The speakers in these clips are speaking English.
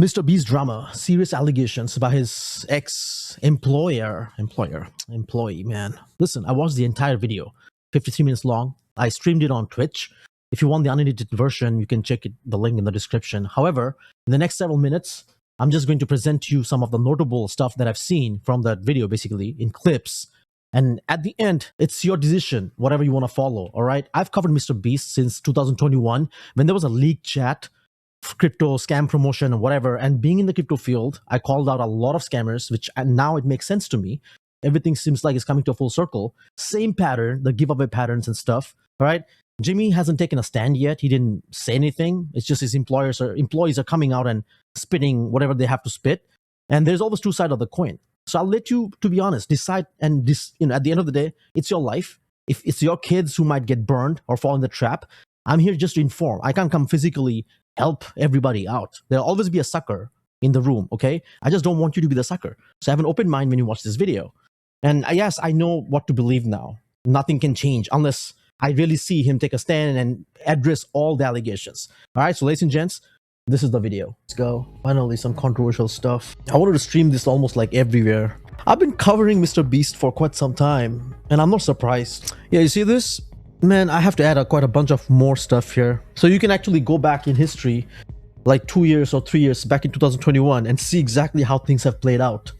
MrBeast drama, serious allegations by his employee, man. Listen, I watched the entire video, 53 minutes long. I streamed it on Twitch. If you want the unedited version, you can check the link in the description. However, in the next several minutes, I'm just going to present to you some of the notable stuff that I've seen from that video, basically, in clips. And at the end, it's your decision, whatever you want to follow, all right? I've covered MrBeast since 2021, when there was a leaked chat, crypto scam promotion and whatever, and being in the crypto field, I called out a lot of scammers, which now it makes sense to me. Everything seems like it's coming to a full circle. Same pattern, the giveaway patterns and stuff, all right? Jimmy hasn't taken a stand yet. He didn't say anything. It's just his employees are coming out and spitting whatever they have to spit. And there's always two sides of the coin. So I'll let you, to be honest, decide. And at the end of the day, it's your life. If it's your kids who might get burned or fall in the trap, I'm here just to inform. I can't come physically help everybody out. There'll always be a sucker in the room, okay? I just don't want you to be the sucker. So have an open mind when you watch this video. And yes, I know what to believe now. Nothing can change unless I really see him take a stand and address all the allegations. All right, so ladies and gents, this is the video. Let's go. Finally, some controversial stuff. I wanted to stream this almost like everywhere. I've been covering MrBeast for quite some time, and I'm not surprised. Yeah, you see this? Man, I have to add quite a bunch of more stuff here. So you can actually go back in history, like 2 years or 3 years back in 2021, and see exactly how things have played out.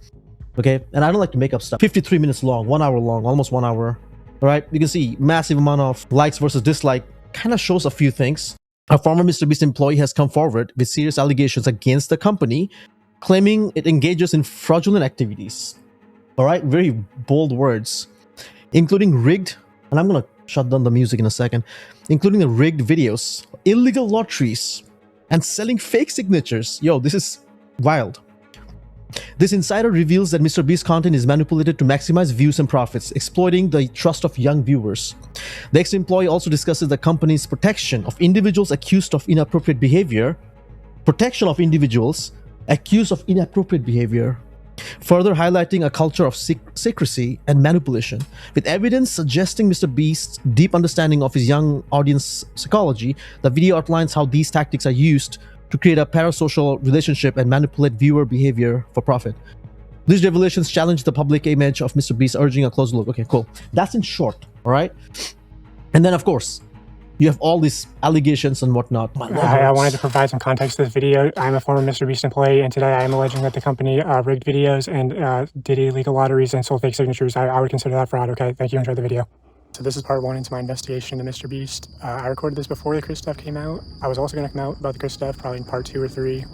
Okay, and I don't like to make up stuff. 53 minutes long, 1 hour long, almost 1 hour. All right, you can see massive amount of likes versus dislike. Kind of shows a few things. A former MrBeast employee has come forward with serious allegations against the company, claiming it engages in fraudulent activities. All right, very bold words, including rigged, and I'm gonna shut down the music in a second, including the rigged videos, illegal lotteries, and selling fake signatures. Yo, this is wild. This insider reveals that MrBeast content is manipulated to maximize views and profits, exploiting the trust of young viewers. The ex-employee also discusses the company's protection of individuals accused of inappropriate behavior. Further highlighting a culture of secrecy and manipulation, with evidence suggesting MrBeast's deep understanding of his young audience psychology. The video outlines how these tactics are used to create a parasocial relationship and manipulate viewer behavior for profit. These revelations challenge the public image of MrBeast, urging a closer look. Okay, cool. That's in short, all right? And then, of course, you have all these allegations and whatnot. I wanted to provide some context to this video. I'm a former MrBeast employee, and today I am alleging that the company rigged videos and did illegal lotteries and sold fake signatures. I would consider that fraud, okay? Thank you, enjoy the video. So this is part 1 into my investigation into MrBeast. I recorded this before the Chris stuff came out. I was also going to come out about the Chris stuff probably in part 2 or 3.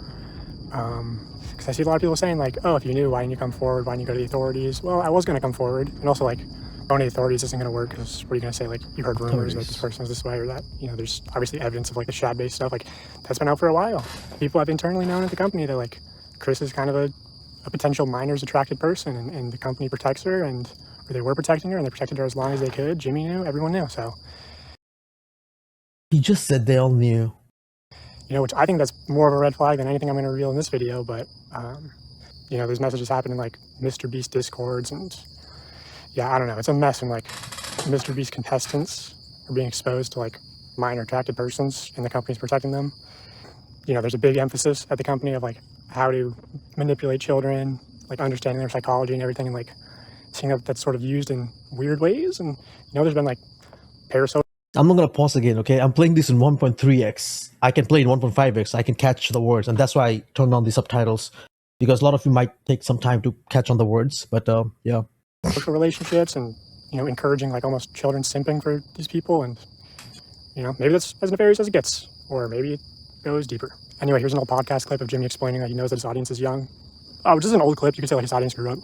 Because I see a lot of people saying like, oh, if you knew, why didn't you come forward? Why didn't you go to the authorities? Well, I was going to come forward. And also like, going to the authorities isn't going to work because what are you going to say? Like, you heard rumors that this person is this way or that. You know, there's obviously evidence of like the chat-based stuff. Like, that's been out for a while. People have internally known at the company that like, Chris is kind of a potential minors attracted person and the company protects her and they were protecting her and they protected her as long as they could. Jimmy knew, everyone knew, so. He just said they all knew. You know, which I think that's more of a red flag than anything I'm going to reveal in this video, but, you know, there's messages happening like MrBeast Discords and, yeah, I don't know. It's a mess when like MrBeast contestants are being exposed to like minor attracted persons and the company's protecting them. You know, there's a big emphasis at the company of like how to manipulate children, like understanding their psychology and everything, and like seeing that that's sort of used in weird ways. And you know, there's been like parasocial. I'm not gonna pause again, okay? I'm playing this in 1.3x. I can play in 1.5x. I can catch the words, and that's why I turned on the subtitles, because a lot of you might take some time to catch on the words. But yeah, social relationships and, you know, encouraging like almost children simping for these people, and you know, maybe that's as nefarious as it gets, or maybe it goes deeper. Anyway, here's an old podcast clip of Jimmy explaining that he knows that his audience is young. Which is an old clip. You could say like his audience grew up.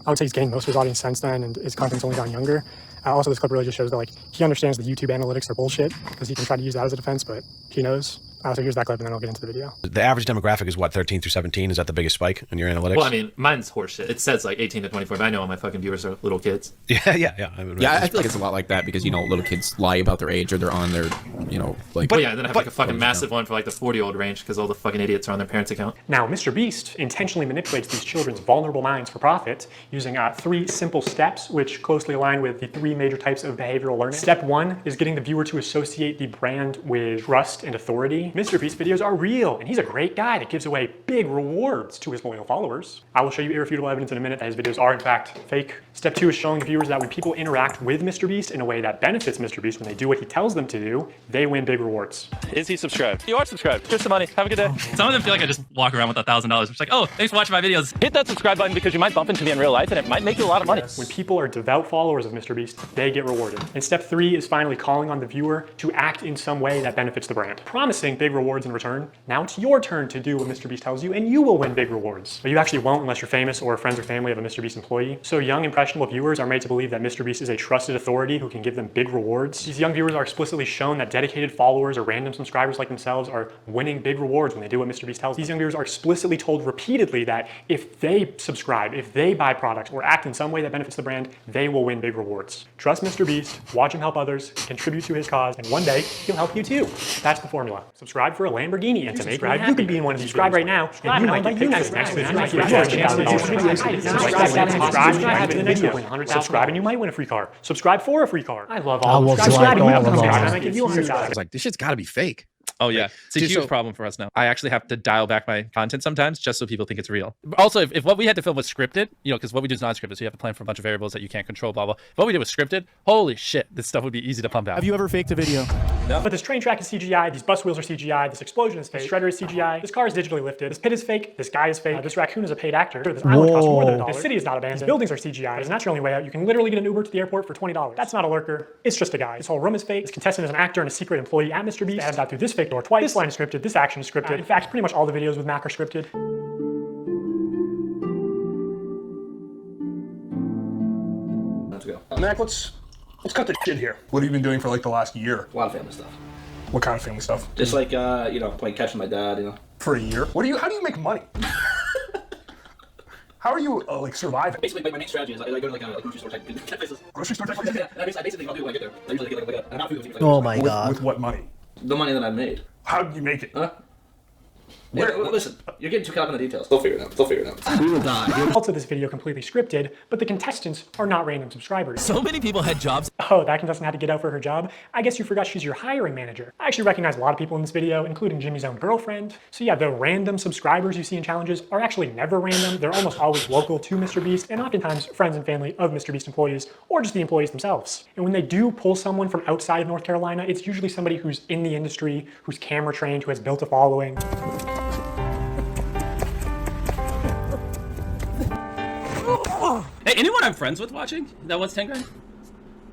I would say he's gained most of his audience since then, and his content's only gotten younger. Also, this clip really just shows that like he understands the YouTube analytics are bullshit, because he can try to use that as a defense, but he knows. So here's that clip, and then I'll get into the video. The average demographic is what, 13 through 17? Is that the biggest spike in your analytics? Well, I mean, mine's horseshit. It says like 18 to 24, but I know all my fucking viewers are little kids. Yeah. I feel like it's a lot like that because, you know, little kids lie about their age or they're on their, you know, like... But yeah, then I have like a fucking massive one for like the 40-year-old range because all the fucking idiots are on their parents' account. Now, MrBeast intentionally manipulates these children's vulnerable minds for profit using 3 simple steps, which closely align with the 3 major types of behavioral learning. Step 1 is getting the viewer to associate the brand with trust and authority. 3, MrBeast videos are real, and he's a great guy that gives away big rewards to his loyal followers. I will show you irrefutable evidence in a minute that his videos are in fact fake. Step 2 is showing viewers that when people interact with MrBeast in a way that benefits MrBeast, when they do what he tells them to do, they win big rewards. Is he subscribed? You are subscribed. Here's some money. Have a good day. Some of them feel like I just walk around with $1,000. It's like, oh, thanks for watching my videos. Hit that subscribe button because you might bump into me in real life and it might make you a lot of money. When people are devout followers of MrBeast, they get rewarded. And step 3 is finally calling on the viewer to act in some way that benefits the brand, promising big rewards in return. Now it's your turn to do what MrBeast tells you, and you will win big rewards. But you actually won't unless you're famous or friends or family of a MrBeast employee. So young, impressionable viewers are made to believe that MrBeast is a trusted authority who can give them big rewards. These young viewers are explicitly shown that dedicated followers or random subscribers like themselves are winning big rewards when they do what MrBeast tells them. These young viewers are explicitly told repeatedly that if they subscribe, if they buy products or act in some way that benefits the brand, they will win big rewards. Trust MrBeast, watch him help others, contribute to his cause, and one day he'll help you too. That's the formula. Subscribe for a Lamborghini, and to make you could be in one of these. Subscribe right now, and you might get pictures next to subscribe and you might win a free car. Subscribe for a free car. I love all of them. Subscribe and you have to subscribe, and I give you $100. I was like, this shit's got to be fake. Oh yeah, it's a huge problem for us now. I actually have to dial back my content sometimes just so people think it's real. Also, if what we had to film was scripted, you know, because what we do is not scripted, so you have to plan for a bunch of variables that you can't control, blah, blah. If what we did was scripted, holy shit, this stuff would be easy to pump out. Have you ever faked a video? No. But this train track is CGI, these bus wheels are CGI, this explosion is fake, this shredder is CGI, this car is digitally lifted, this pit is fake, this guy is fake, this raccoon is a paid actor, this island costs more than $1, this city is not abandoned, these buildings are CGI, and that's your only way out. You can literally get an Uber to the airport for $20. That's not a lurker, it's just a guy. This whole room is fake, this contestant is an actor and a secret employee at MrBeast. They have got through this fake door twice, this line is scripted, this action is scripted. In fact, pretty much all the videos with Mac are scripted. Let's go. Mac, let's cut the shit here. What have you been doing for like the last year? A lot of family stuff. What kind of family stuff? Just like you know, playing catch with my dad, you know. For a year? How do you make money? How are you like surviving? Basically, my main strategy is I go to like a grocery store type places. Grocery store type? Yeah, I basically I'll do when I get there. I usually get like an amount of food. Like, Oh my god. With what money? the money that I made. How did you make it? Huh? Yeah, listen, you're getting too caught up in the details. They'll figure it out. We will die. Also, this video completely scripted, but the contestants are not random subscribers. So many people had jobs. Oh, that contestant had to get out for her job? I guess you forgot she's your hiring manager. I actually recognize a lot of people in this video, including Jimmy's own girlfriend. So yeah, the random subscribers you see in challenges are actually never random. They're almost always local to MrBeast, and oftentimes friends and family of MrBeast employees, or just the employees themselves. And when they do pull someone from outside of North Carolina, it's usually somebody who's in the industry, who's camera trained, who has built a following. Hey, anyone I'm friends with watching that wants 10 grand?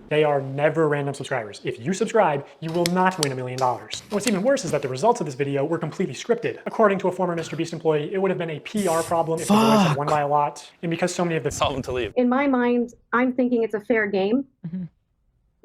They are never random subscribers. If you subscribe, you will not win $1 million. And what's even worse is that the results of this video were completely scripted. According to a former MrBeast employee, it would have been a PR problem if the boys had won by a lot. And because so many of the— Tell them to leave. In my mind, I'm thinking it's a fair game.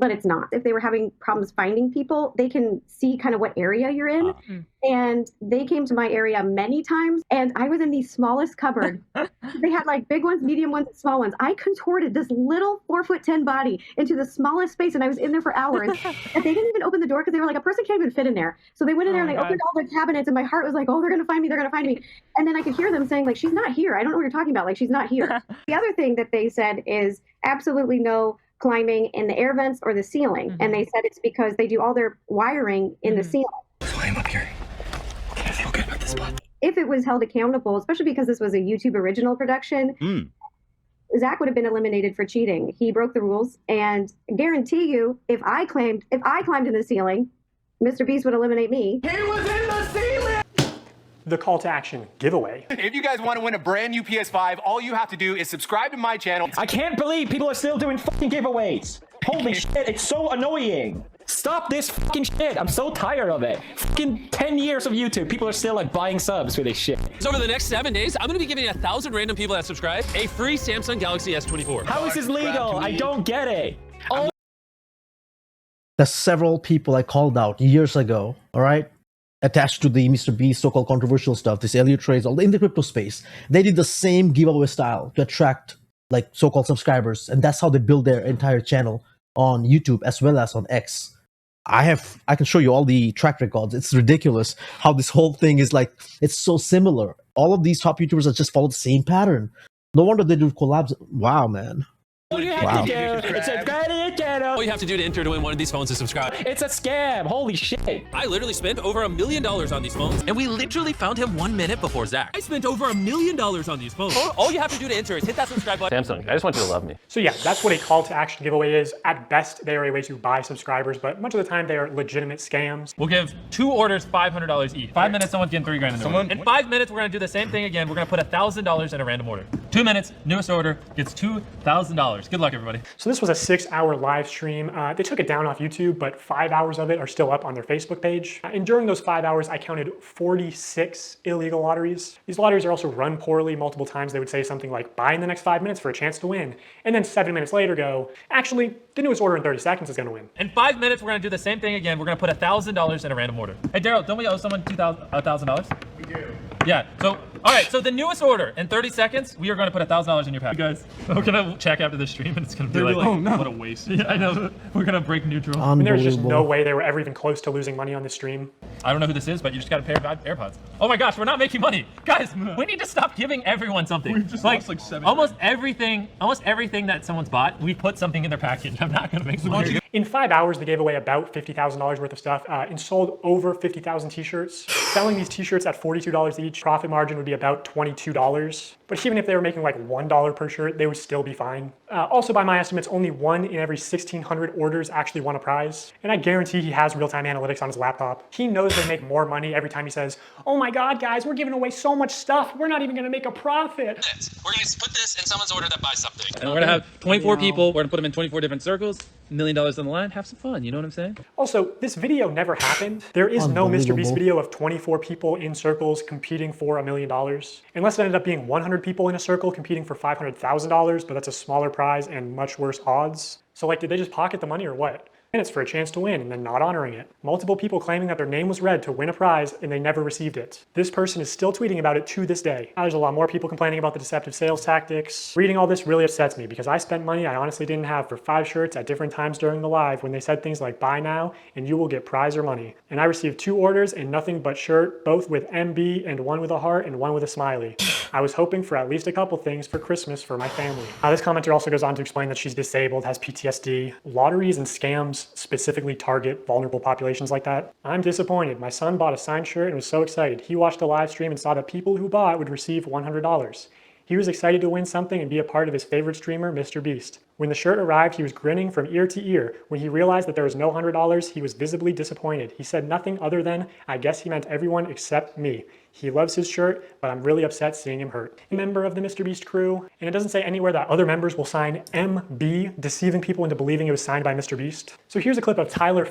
But it's not. If they were having problems finding people, they can see kind of what area you're in. And they came to my area many times, and I was in the smallest cupboard. They had like big ones, medium ones, and small ones. I contorted this little 4'10" body into the smallest space, and I was in there for hours. And they didn't even open the door because they were like, a person can't even fit in there. So they went in there and they opened all the cabinets, and my heart was like, oh, they're gonna find me, they're gonna find me. And then I could hear them saying like, she's not here. I don't know what you're talking about. Like, she's not here. The other thing that they said is absolutely no climbing in the air vents or the ceiling. And they said it's because they do all their wiring in the ceiling. Climb up here. I feel good about this spot. If it was held accountable, especially because this was a YouTube original production, Zach would have been eliminated for cheating. He broke the rules, and guarantee you, if I climbed in the ceiling, MrBeast would eliminate me. He was in the ceiling! The call to action giveaway. If you guys want to win a brand new PS5, all you have to do is subscribe to my channel. I can't believe people are still doing fucking giveaways. Holy shit, it's so annoying. Stop this fucking shit. I'm so tired of it. Fucking 10 years of YouTube, people are still like buying subs for this shit. So over the next 7 days, I'm gonna be giving 1,000 random people that subscribe a free Samsung Galaxy S24. How is this legal? I don't get it. Oh. There's several people I called out years ago, all right? Attached to the MrBeast so-called controversial stuff, this Elliot trades, all in the crypto space. They did the same giveaway style to attract like so-called subscribers, and that's how they build their entire channel on YouTube as well as on X. I can show you all the track records. It's ridiculous how this whole thing is like, it's so similar. All of these top YouTubers have just followed the same pattern. No wonder they do collabs. Wow, man. All you have to do is subscribe to the channel. All you have to do to enter to win one of these phones is subscribe. It's a scam. Holy shit. I literally spent over $1 million on these phones, and we literally found him 1 minute before Zach. I spent over $1 million on these phones. All you have to do to enter is hit that subscribe button. Samsung, I just want you to love me. So yeah, that's what a call to action giveaway is. At best, they are a way to buy subscribers, but much of the time they are legitimate scams. We'll give 2 orders $500 each. 5 minutes, someone's getting $3 grand in the order. In 5 minutes, we're gonna do the same thing again. We're gonna put $1,000 in a random order. 2 minutes, newest order gets $2,000. Good luck, everybody. So this was a 6-hour live stream. They took it down off YouTube, but 5 hours of it are still up on their Facebook page. And during those 5 hours, I counted 46 illegal lotteries. These lotteries are also run poorly. Multiple times they would say something like, buy in the next 5 minutes for a chance to win. And then 7 minutes later go, actually, the newest order in 30 seconds is gonna win. In 5 minutes, we're gonna do the same thing again. We're gonna put $1,000 in a random order. Hey, Daryl, don't we owe someone $1,000? We do. Yeah, so, all right, so the newest order, in 30 seconds, we are gonna put $1,000 in your pack. You guys, we're gonna check after the stream and it's gonna be like, oh no, what a waste. Yeah, I know, we're gonna break neutral. I mean, there's just no way they were ever even close to losing money on this stream. I don't know who this is, but you just got a pair of AirPods. Oh my gosh, we're not making money. Guys, we need to stop giving everyone something. We've just lost like 7 almost everything that someone's bought, we put something in their package. I'm not gonna make money. In 5 hours, they gave away about $50,000 worth of stuff and sold over 50,000 t-shirts. Selling these t-shirts at $42 each, profit margin would be about $22. But even if they were making like $1 per shirt, they would still be fine. Also, by my estimates, only 1 in every 1,600 orders actually won a prize. And I guarantee he has real-time analytics on his laptop. He knows they make more money every time he says, oh my God, guys, we're giving away so much stuff. We're not even gonna make a profit. We're gonna put this in someone's order that buys something. And we're gonna have 24 people, we're gonna put them in 24 different circles, $1 million on the line, have some fun, you know what I'm saying? Also, this video never happened. There is no MrBeast video of 24 people in circles competing for $1 million. Unless it ended up being 100 people in a circle competing for $500,000, but that's a smaller prize and much worse odds. So like, did they just pocket the money or what? Minutes for a chance to win and then not honoring it. Multiple people claiming that their name was read to win a prize and they never received it. This person is still tweeting about it to this day. Now, there's a lot more people complaining about the deceptive sales tactics. Reading all this really upsets me because I spent money I honestly didn't have for 5 shirts at different times during the live when they said things like buy now and you will get prize or money. And I received 2 orders and nothing but shirt, both with MB and one with a heart and one with a smiley. I was hoping for at least a couple things for Christmas for my family. This commenter also goes on to explain that she's disabled, has PTSD. Lotteries and scams specifically target vulnerable populations like that. I'm disappointed. My son bought a signed shirt and was so excited. He watched a live stream and saw that people who bought would receive $100. He was excited to win something and be a part of his favorite streamer, MrBeast. When the shirt arrived, he was grinning from ear to ear. When he realized that there was no $100, he was visibly disappointed. He said nothing other than, I guess he meant everyone except me. He loves his shirt, but I'm really upset seeing him hurt. A member of the MrBeast crew, and it doesn't say anywhere that other members will sign MB, deceiving people into believing it was signed by MrBeast. So here's a clip of Tyler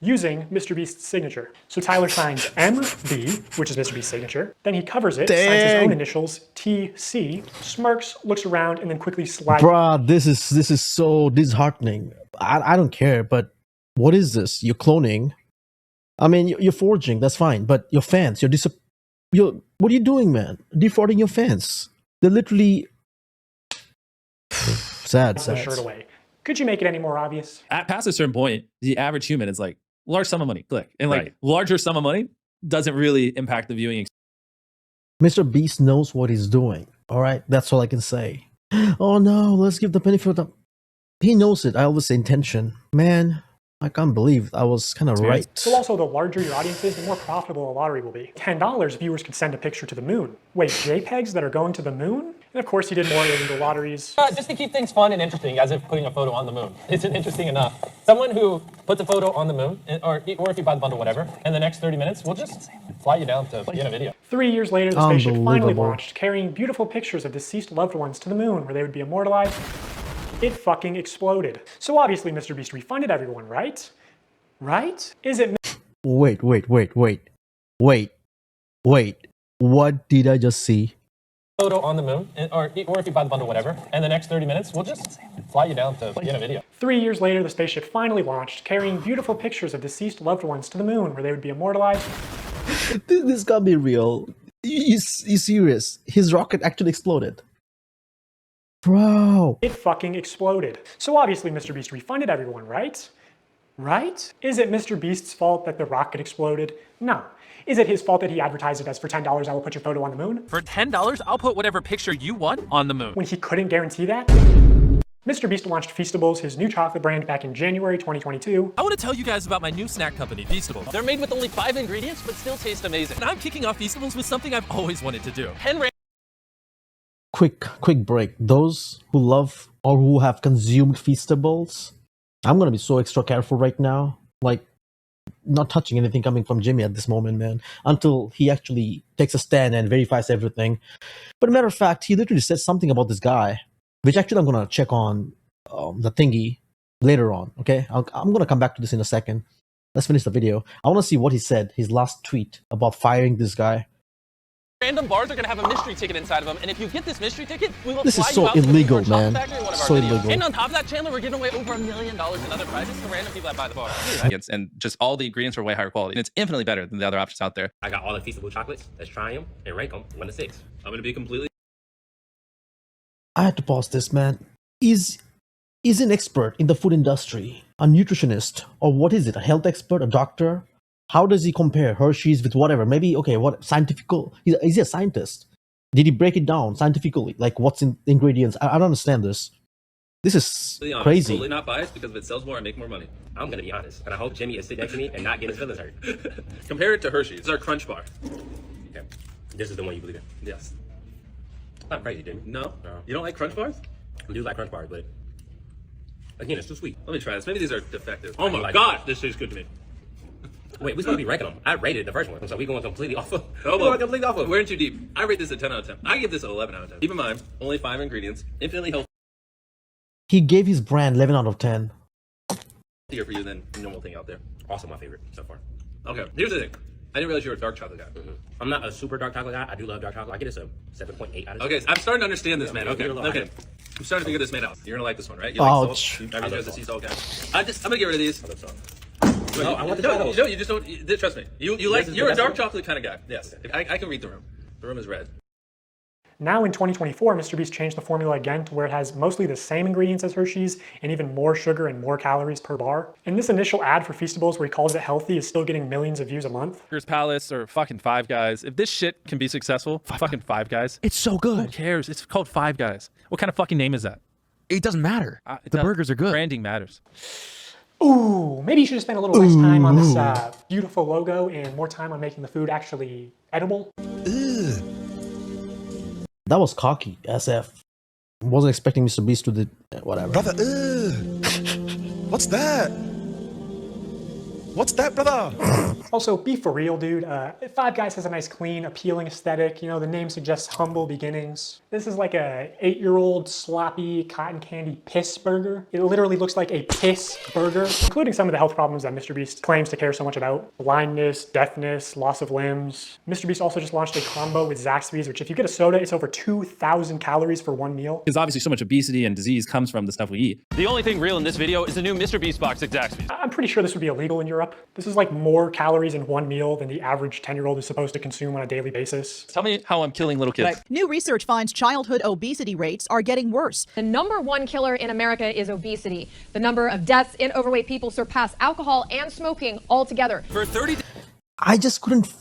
using MrBeast's signature. So Tyler signs MB, which is MrBeast's signature. Then he covers it, signs his own initials, TC, smirks, looks around, and then quickly slides. Bruh, this is so disheartening. I don't care, but what is this? You're cloning. I mean, you're forging. That's fine, but your fans, you're what are you doing, man? Defrauding your fans. They're literally sad. The shirt away. Could you make it any more obvious? Past a certain point, the average human is like, large sum of money, click. And like, larger sum of money doesn't really impact the viewing experience. MrBeast knows what he's doing. All right, that's all I can say. Oh no, let's give the benefit of the... He knows it. I always say intention. Man, I can't believe I was kind of right. So also, the larger your audience is, the more profitable a lottery will be. $10, viewers could send a picture to the moon. Wait, JPEGs that are going to the moon? And of course, he did more illegal lotteries. Just to keep things fun and interesting, as if putting a photo on the moon isn't interesting enough. Someone who puts a photo on the moon, or if you buy the bundle, whatever, in the next 30 minutes, we'll just fly you down to be in a video. 3 years later, the spaceship finally launched, carrying beautiful pictures of deceased loved ones to the moon, where they would be immortalized. It fucking exploded. So obviously, MrBeast refunded everyone, right? Right? Is it... Wait. What did I just see? Photo on the moon, or if you buy the bundle, whatever, and the next 30 minutes, we'll just fly you down to be in a video. 3 years later, the spaceship finally launched, carrying beautiful pictures of deceased loved ones to the moon, where they would be immortalized. This can't be real. You serious? His rocket actually exploded. Bro. It fucking exploded. So obviously, MrBeast refunded everyone, right? Right? Is it MrBeast's fault that the rocket exploded? No. Is it his fault that he advertised it as for $10 I will put your photo on the moon? For $10, I'll put whatever picture you want on the moon. When he couldn't guarantee that? MrBeast launched Feastables, his new chocolate brand, back in January 2022. I want to tell you guys about my new snack company, Feastables. They're made with only 5 ingredients, but still taste amazing. And I'm kicking off Feastables with something I've always wanted to do. Quick break. Those who love or who have consumed Feastables, I'm gonna be so extra careful right now. Like, not touching anything coming from Jimmy at this moment, man, until he actually takes a stand and verifies everything. But a matter of fact, he literally said something about this guy, which actually I'm gonna check on the thingy later on. Okay, I'm gonna come back to this in a second. Let's finish the video. I want to see what he said, his last tweet about firing this guy. Random bars are going to have a mystery ticket inside of them, and if you get this mystery ticket, we will This fly is so you out illegal, to the man. factory in one of our So videos. illegal. And on top of that, Chandler, we're giving away over $1 million in other prizes to random people that buy the bar. And just all the ingredients are way higher quality, and it's infinitely better than the other options out there. I got all the Feastable chocolates. Let's try them and rank them 1 to 6. I'm going to be completely... I had to pause this, man. Is an expert in the food industry, a nutritionist, or what is it? A health expert, a doctor? How does he compare Hershey's with whatever? Maybe, okay, what scientific? Is he a scientist? Did he break it down scientifically? Like, what's in the ingredients? I don't understand this. This is crazy. Totally not biased, because if it sells more, I make more money. I'm going to be honest, and I hope Jimmy is sitting next to me and not getting his feelings hurt. Compare it to Hershey's. It's our Crunch Bar. Okay. This is the one you believe in? Yes. Not crazy, Jimmy. No? You don't like Crunch Bars? I do like Crunch Bars, but again, it's too sweet. Let me try this. Maybe these are defective. Oh my gosh, this tastes good to me. Wait, we're supposed to be ranking them. I rated the first one, so we're going completely off of. We're in too deep. I rate this a 10 out of 10. I give this an 11 out of 10. Keep in mind, only 5 ingredients, infinitely healthier He gave his brand 11 out of 10. for you than the normal thing out there. Also my favorite so far. Okay, here's the thing. I didn't realize you were a dark chocolate guy. I'm not a super dark chocolate guy. I do love dark chocolate. I get it a 7.8 out of 10. Okay, I'm starting to understand this, man. Okay. I'm starting to figure this man out. You're gonna like this one, right? You Ouch. like salt? The sea salt guy. I'm gonna get rid of these. No, I want to try those. No, you just don't. Trust me. You're a dark chocolate kind of guy. Yes, I can read the room. The room is red. Now in 2024, MrBeast changed the formula again to where it has mostly the same ingredients as Hershey's and even more sugar and more calories per bar. And this initial ad for Feastables where he calls it healthy is still getting millions of views a month. Here's Palace or fucking Five Guys. If this shit can be successful, fucking Five Guys. It's so good. Who cares? It's called Five Guys. What kind of fucking name is that? It doesn't matter. The burgers are good. Branding matters. Ooh, maybe you should have spent a little less time on this beautiful logo and more time on making the food actually edible. That was cocky, SF. Wasn't expecting MrBeast to do whatever. Brother, what's that? What's that, brother? Also, be for real, dude. Five Guys has a nice, clean, appealing aesthetic. You know, the name suggests humble beginnings. This is like a 8-year-old sloppy cotton candy piss burger. It literally looks like a piss burger, including some of the health problems that MrBeast claims to care so much about. Blindness, deafness, loss of limbs. MrBeast also just launched a combo with Zaxby's, which if you get a soda, it's over 2,000 calories for one meal. Because obviously so much obesity and disease comes from the stuff we eat. The only thing real in this video is the new MrBeast box at Zaxby's. I'm pretty sure this would be illegal in Europe. This is like more calories in one meal than the average 10-year-old is supposed to consume on a daily basis. Tell me how I'm killing little kids. New research finds childhood obesity rates are getting worse. The #1 killer in America is obesity. The number of deaths in overweight people surpass alcohol and smoking altogether. For 30 I just couldn't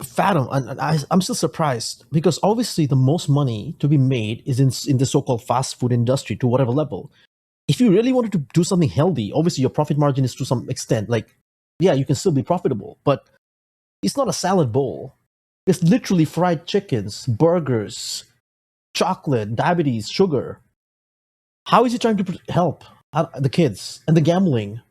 fathom, and I'm still surprised, because obviously the most money to be made is in the so-called fast food industry to whatever level. If you really wanted to do something healthy, obviously your profit margin is to some extent, like, yeah, you can still be profitable, but it's not a salad bowl. It's literally fried chickens, burgers, chocolate, diabetes, sugar. How is he trying to help the kids and the gambling?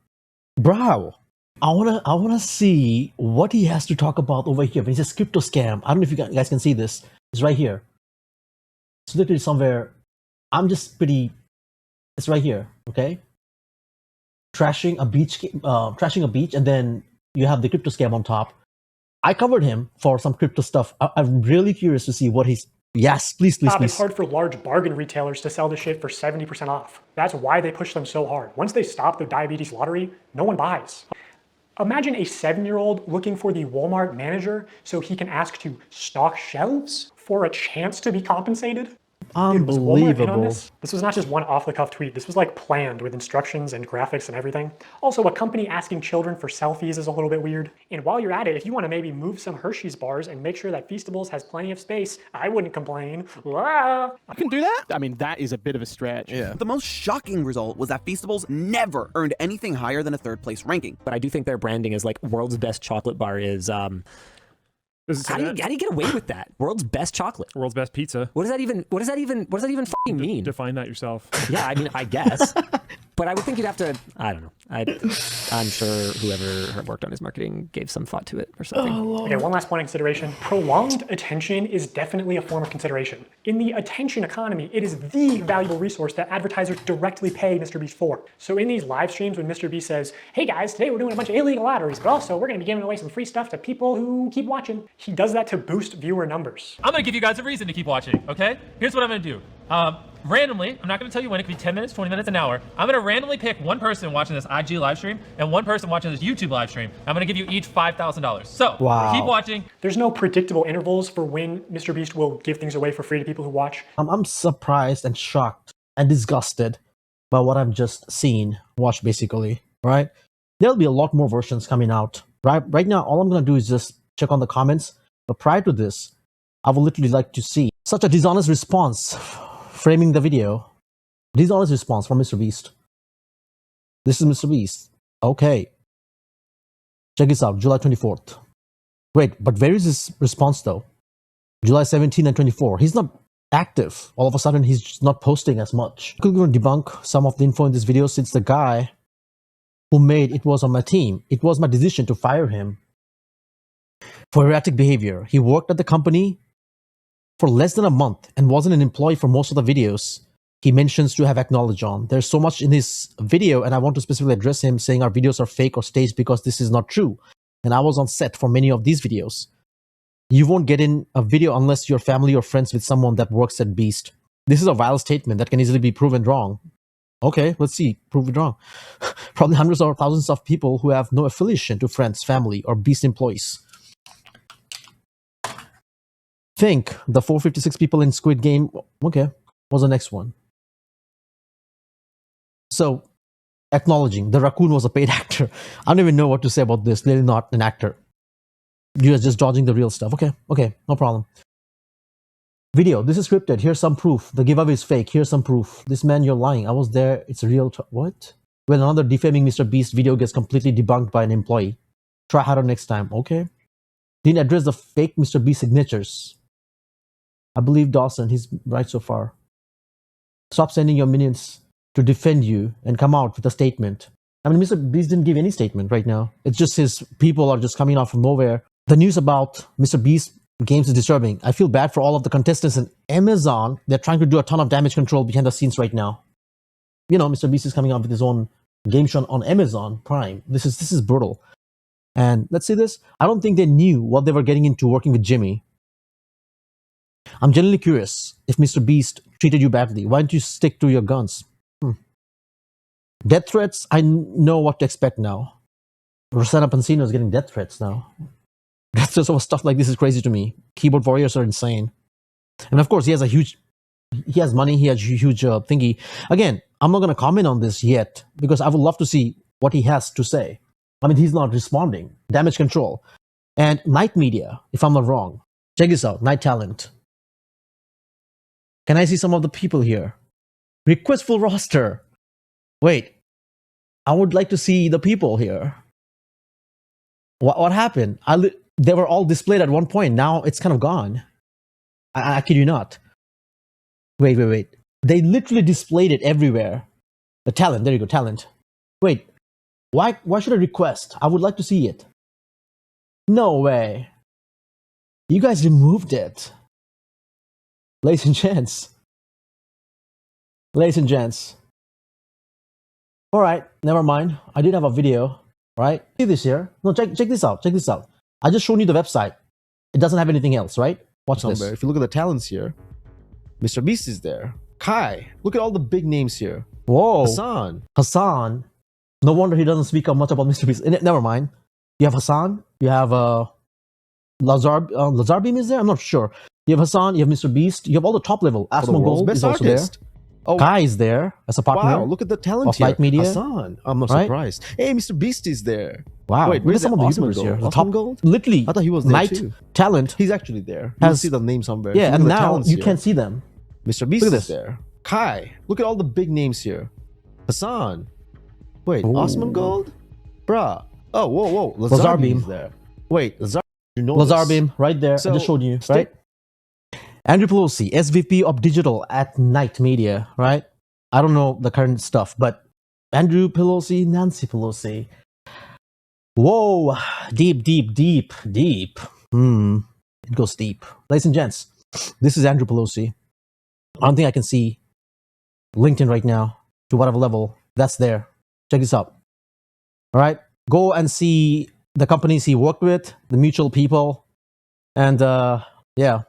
Bro, I wanna see what he has to talk about over here. When he says crypto scam, I don't know if you guys can see this. It's right here. It's literally somewhere. It's right here. Okay. Trashing a beach, and then you have the crypto scam on top. I covered him for some crypto stuff. I'm really curious to see what he's. Yes, please. It's hard for large bargain retailers to sell this shit for 70% off. That's why they push them so hard. Once they stop the diabetes lottery, no one buys. Imagine a 7-year-old looking for the Walmart manager so he can ask to stock shelves for a chance to be compensated. Dude, was Walmart in on Unbelievable. this was not just one off-the-cuff tweet. This was like planned with instructions and graphics and everything. Also, a company asking children for selfies is a little bit weird. And while you're at it, if you want to maybe move some Hershey's bars and make sure that Feastables has plenty of space, I wouldn't complain. I can do that? I mean, that is a bit of a stretch. Yeah. The most shocking result was that Feastables never earned anything higher than a third place ranking. But I do think their branding is like world's best chocolate bar is how do you get away with that? World's best chocolate. World's best pizza. What does that even fucking mean? Define that yourself. Yeah, I mean, I guess. But I would think you'd have to, I don't know. I'm sure whoever worked on his marketing gave some thought to it or something. Okay, one last point of consideration. Prolonged attention is definitely a form of consideration. In the attention economy, it is the valuable resource that advertisers directly pay MrBeast for. So in these live streams when MrBeast says, hey guys, today we're doing a bunch of illegal lotteries, but also we're gonna be giving away some free stuff to people who keep watching. He does that to boost viewer numbers. I'm gonna give you guys a reason to keep watching, okay? Here's what I'm gonna do. Randomly, I'm not gonna tell you when, it could be 10 minutes, 20 minutes, an hour. I'm gonna randomly pick one person watching this IG live stream and one person watching this YouTube live stream. I'm gonna give you each $5,000. So, keep watching. There's no predictable intervals for when MrBeast will give things away for free to people who watch. I'm surprised and shocked and disgusted by what I've just seen, watched basically, right? There'll be a lot more versions coming out, right? Right now, all I'm gonna do is just check on the comments. But prior to this, I would literally like to see such a dishonest response framing the video. Dishonest response from MrBeast. This is MrBeast. Okay. Check this out, July 24th. Wait, but where is his response though? July 17 and 24. He's not active. All of a sudden, he's just not posting as much. I'm going to debunk some of the info in this video since the guy who made it was on my team. It was my decision to fire him for erratic behavior. He worked at the company for less than a month and wasn't an employee for most of the videos he mentions to have acknowledged on. There's so much in his video, and I want to specifically address him saying our videos are fake or staged because this is not true. And I was on set for many of these videos. You won't get in a video unless you're family or friends with someone that works at Beast. This is a vile statement that can easily be proven wrong. Okay, let's see, prove it wrong. Probably hundreds or thousands of people who have no affiliation to friends, family, or Beast employees. Think the 456 people in Squid Game. Okay, what's the next one? So, acknowledging the raccoon was a paid actor. I don't even know what to say about this. Clearly not an actor. You're just dodging the real stuff. Okay, no problem. Video, this is scripted. Here's some proof. The giveaway is fake. Here's some proof. This man, you're lying. I was there. It's real. What? When another defaming MrBeast video gets completely debunked by an employee. Try harder next time. Okay. Didn't address the fake MrBeast signatures. I believe Dawson, he's right so far. Stop sending your minions to defend you and come out with a statement. I mean, MrBeast didn't give any statement right now. It's just his people are just coming out from nowhere. The news about MrBeast games is disturbing. I feel bad for all of the contestants in Amazon. They're trying to do a ton of damage control behind the scenes right now. You know, MrBeast is coming out with his own game show on Amazon Prime. This is brutal. And let's say this, I don't think they knew what they were getting into working with Jimmy. I'm genuinely curious if MrBeast treated you badly. Why don't you stick to your guns? Death threats, I know what to expect now. Rosanna Pansino is getting death threats now. Death threats over stuff like this is crazy to me. Keyboard warriors are insane. And of course, he has money, he has a huge thingy. Again, I'm not going to comment on this yet because I would love to see what he has to say. I mean, he's not responding. Damage control. And Night Media, if I'm not wrong. Check this out, Night Talent. Can I see some of the people here? Request full roster. Wait, I would like to see the people here. What happened? They were all displayed at one point. Now it's kind of gone. I kid you not. Wait. They literally displayed it everywhere. The talent. There you go, talent. Wait, why should I request? I would like to see it. No way. You guys removed it. Ladies and gents. All right, never mind. I did have a video, right? See this here? No, check this out. Check this out. I just showed you the website. It doesn't have anything else, right? Watch this. If you look at the talents here, MrBeast is there. Kai. Look at all the big names here. Whoa. Hassan. No wonder he doesn't speak up much about MrBeast. Never mind. You have Hassan. You have Lazarbeam is there? I'm not sure. You have Hassan, you have MrBeast, you have all the top level. Asma Gold is also there. Oh, Kai is there as a partner. wow, look at the talent of here. Light Media. Hassan, I'm not Right? surprised. Hey, MrBeast is there. Wow, Wait, look where's at some of the Osman YouTubers Gold? here. The Osman top, Gold? literally, I thought he was there Night too. Talent. He's actually there. You Has- see the name somewhere. Yeah, Look and at the now talents you here. can't see them. MrBeast Look at is this. there. Kai, look at all the big names here. Hassan. Wait, Ooh. Osman Gold? Bruh. Oh, whoa. Lazar Beam. is there. Wait, Lazar, you know Lazar this. Beam, right there. So, I just showed you, stick- right? Andrew Pelosi, SVP of Digital at Night Media, right? I don't know the current stuff, but Andrew Pelosi, Nancy Pelosi. Whoa, deep. It goes deep. Ladies and gents, this is Andrew Pelosi. I don't think I can see LinkedIn right now to whatever level that's there. Check this out. All right, go and see the companies he worked with, the mutual people, and yeah.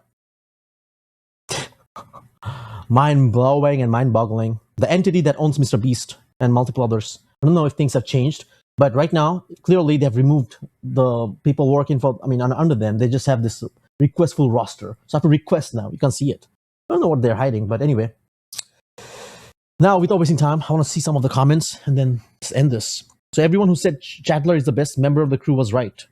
Mind-blowing and mind-boggling. The entity that owns MrBeast and multiple others. I don't know if things have changed, but right now, clearly they've removed the people working for, under them. They just have this requestful roster. So I have to request now. You can see it. I don't know what they're hiding, but anyway. Now, without wasting time, I want to see some of the comments and then just end this. So everyone who said Chandler is the best member of the crew was right.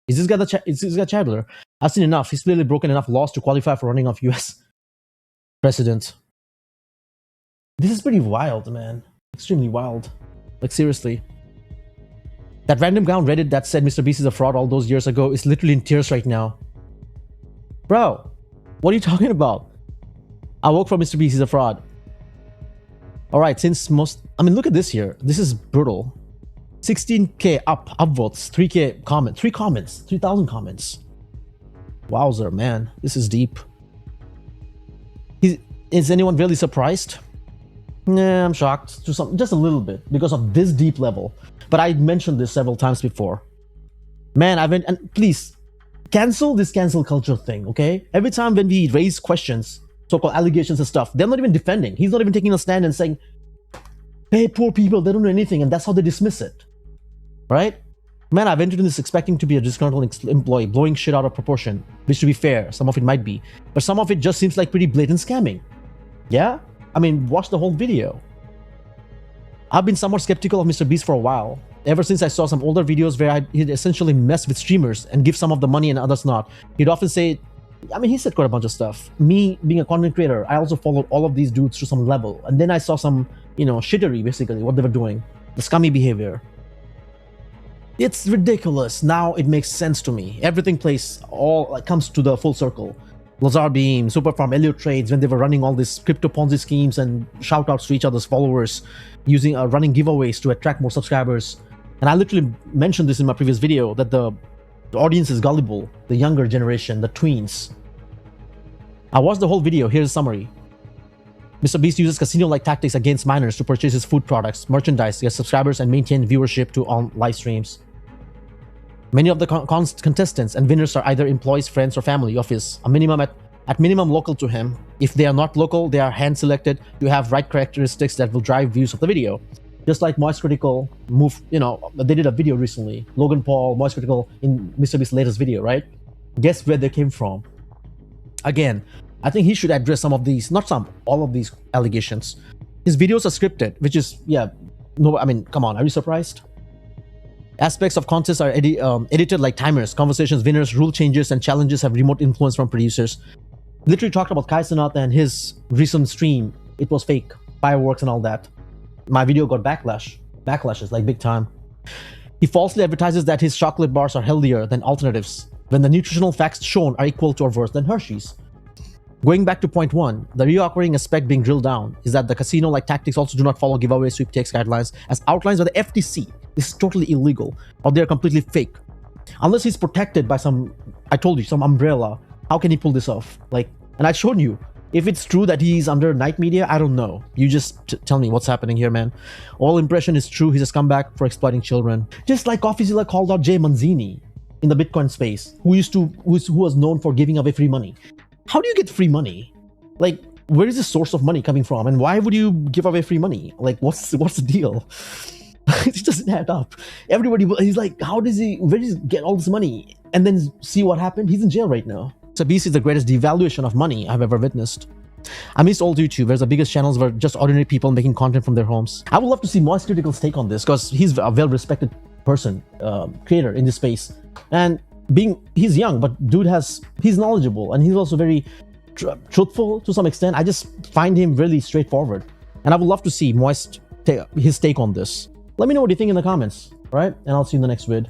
Is this guy Chandler? I've seen enough. He's clearly broken enough laws to qualify for running off US president. This is pretty wild, man. Extremely wild. Like, seriously. That random guy on Reddit that said MrBeast is a fraud all those years ago is literally in tears right now. Bro, what are you talking about? I work for MrBeast, he's a fraud. Alright, since most... look at this here. This is brutal. 16k upvotes, 3k comments, 3,000 comments. Wowzer, man. This is deep. Is anyone really surprised? Nah, I'm shocked to just a little bit because of this deep level. But I mentioned this several times before. Man, and please cancel this cancel culture thing, okay? Every time when we raise questions, so-called allegations and stuff, they're not even defending. He's not even taking a stand and saying, hey, poor people, they don't know anything, and that's how they dismiss it. Right? Man, I've entered in this expecting to be a disgruntled employee, blowing shit out of proportion, which to be fair, some of it might be. But some of it just seems like pretty blatant scamming. Yeah? Watch the whole video. I've been somewhat skeptical of MrBeast for a while. Ever since I saw some older videos where he'd essentially mess with streamers and give some of the money and others not. He'd often say, he said quite a bunch of stuff. Me, being a content creator, I also followed all of these dudes to some level. And then I saw some, shittery, basically, what they were doing. The scummy behavior. It's ridiculous. Now it makes sense to me. Everything comes to the full circle. Lazar Beam, Superfarm, Elliot Trades, when they were running all these crypto Ponzi schemes and shout outs to each other's followers, using running giveaways to attract more subscribers. And I literally mentioned this in my previous video, that the audience is gullible, the younger generation, the tweens. I watched the whole video. Here's a summary. MrBeast uses casino-like tactics against minors to purchase his food products, merchandise, get subscribers, and maintain viewership on live streams. Many of the contestants and winners are either employees, friends, or family of his, at minimum local to him. If they are not local, they are hand-selected to have right characteristics that will drive views of the video. Just like Moist Critical they did a video recently. Logan Paul, Moist Critical, in MrBeast's latest video, right? Guess where they came from. Again, I think he should address all of these allegations. His videos are scripted, which is, come on, are you surprised? Aspects of contests are edited like timers, conversations, winners, rule changes, and challenges have remote influence from producers. Literally talked about Kai Cenat and his recent stream. It was fake, fireworks and all that. My video got backlashes, like big time. He falsely advertises that his chocolate bars are healthier than alternatives, when the nutritional facts shown are equal to or worse than Hershey's. Going back to point 1, the reoccurring aspect being drilled down is that the casino-like tactics also do not follow giveaway sweepstakes guidelines as outlined by the FTC. This is totally illegal, or they are completely fake. Unless he's protected by some umbrella, how can he pull this off? And I showed you. If it's true that he's under Night Media, I don't know. You just tell me what's happening here, man. All impression is true. He's a scumbag for exploiting children. Just like CoffeeZilla called out Jay Manzini in the Bitcoin space, who was known for giving away free money. How do you get free money? Where is the source of money coming from? And why would you give away free money? What's the deal? It doesn't add up. Everybody, he's like, where does he get all this money? And then see what happened? He's in jail right now. MrBeast is the greatest devaluation of money I've ever witnessed. I miss old YouTubers. The biggest channels were just ordinary people making content from their homes. I would love to see Moist Critical's take on this because he's a well-respected person, creator in this space. And he's young, but dude he's knowledgeable and he's also very truthful to some extent. I just find him really straightforward. And I would love to see Moist his take on this. Let me know what you think in the comments, right? And I'll see you in the next vid.